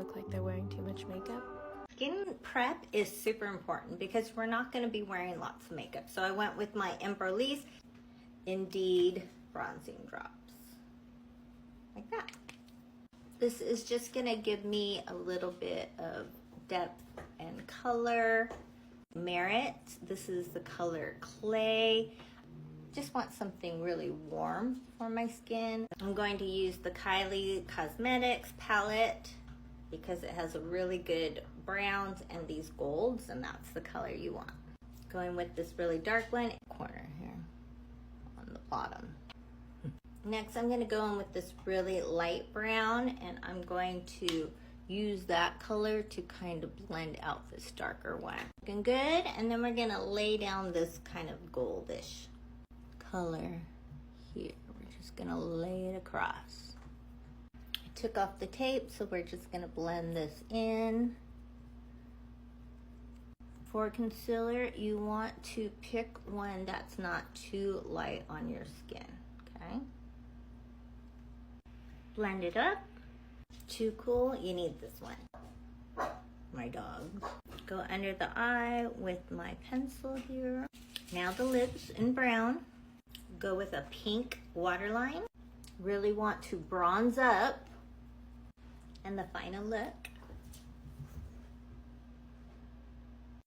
look like they're wearing too much makeup. Skin prep is super important because we're not going to be wearing lots of makeup. So I went with my Embryolisse Indeed bronzing drops. Like that. This is just going to give me a little bit of depth and color. Merit, this is the color Clay. Just want something really warm for my skin. I'm going to use the Kylie Cosmetics palette because it has a really good browns and these golds, and that's the color you want. Going with this really dark one, corner here on the bottom. Next, I'm gonna go in with this really light brown, and I'm going to use that color to kind of blend out this darker one. Looking good, and then we're gonna lay down this kind of goldish color here. We're just gonna lay it across. I took off the tape, so we're just gonna blend this in. For concealer, you want to pick one that's not too light on your skin, okay? Blend it up. Too cool, you need this one. My dog. Go under the eye with my pencil here. Now the lips in brown. Go with a pink waterline. Really want to bronze up. And the final look